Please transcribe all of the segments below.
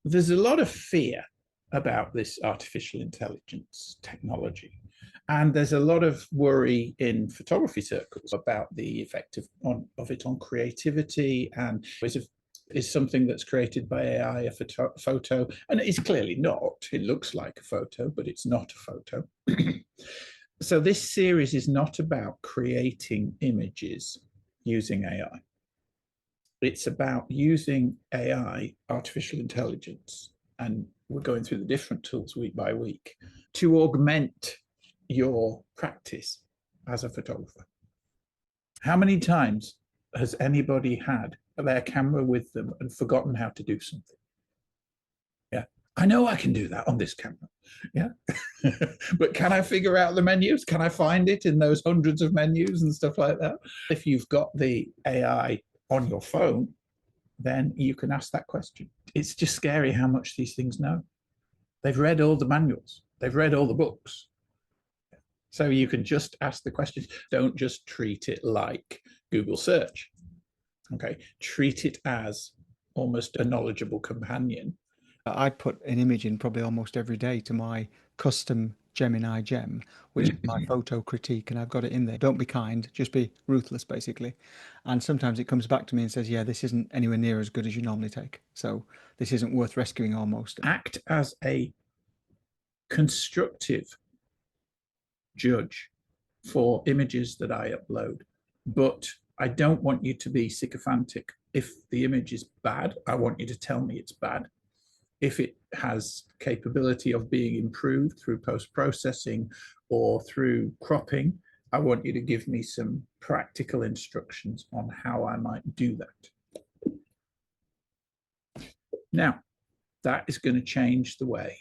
There's a lot of fear about this artificial intelligence technology. And there's a lot of worry in photography circles about the effect of it on creativity. And is something that's created by AI a photo? And it's clearly not. It looks like a photo, but it's not a photo. So this series is not about creating images using AI. It's about using AI, artificial intelligence, and we're going through the different tools week by week to augment your practice as a photographer. How many times has anybody had their camera with them and forgotten how to do something? Yeah, I know I can do that on this camera. Yeah, but can I figure out the menus? Can I find it in those hundreds of menus and stuff like that? If you've got the AI on your phone, then you can ask that question. It's just scary how much these things know. They've read all the manuals. They've read all the books. So you can just ask the questions. Don't just treat it like Google search. Okay, treat it as almost a knowledgeable companion. I put an image in probably almost every day to my custom Gemini gem, which is my photo critique, and I've got it in there. Don't be kind, just be ruthless, basically. And sometimes it comes back to me and says, yeah, this isn't anywhere near as good as you normally take. So this isn't worth rescuing almost. Act as a constructive judge for images that I upload, but I don't want you to be sycophantic. If the image is bad, I want you to tell me it's bad. If it has capability of being improved through post-processing or through cropping, I want you to give me some practical instructions on how I might do that. Now, that is going to change the way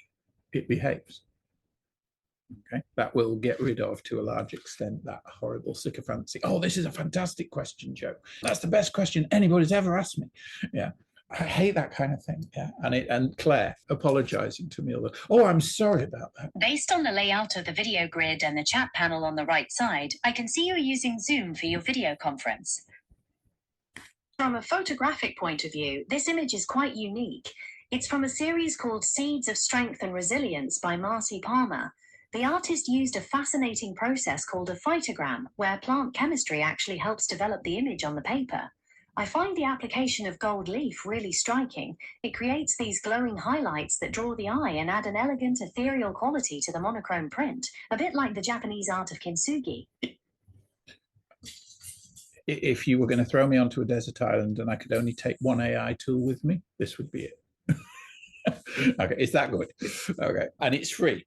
it behaves. Okay, that will get rid of, to a large extent, that horrible sycophancy. Oh, this is a fantastic question, Joe. That's the best question anybody's ever asked me. Yeah, I hate that kind of thing. Yeah, and Claire apologizing to me. Oh, I'm sorry about that. Based on the layout of the video grid and the chat panel on the right side, I can see you're using Zoom for your video conference. From a photographic point of view, this image is quite unique. It's from a series called Seeds of Strength and Resilience by Marcy Palmer. The artist used a fascinating process called a phytogram, where plant chemistry actually helps develop the image on the paper. I find the application of gold leaf really striking. It creates these glowing highlights that draw the eye and add an elegant, ethereal quality to the monochrome print, a bit like the Japanese art of kintsugi. If you were going to throw me onto a desert island and I could only take one AI tool with me, this would be it. Okay, is that good? Okay, and it's free.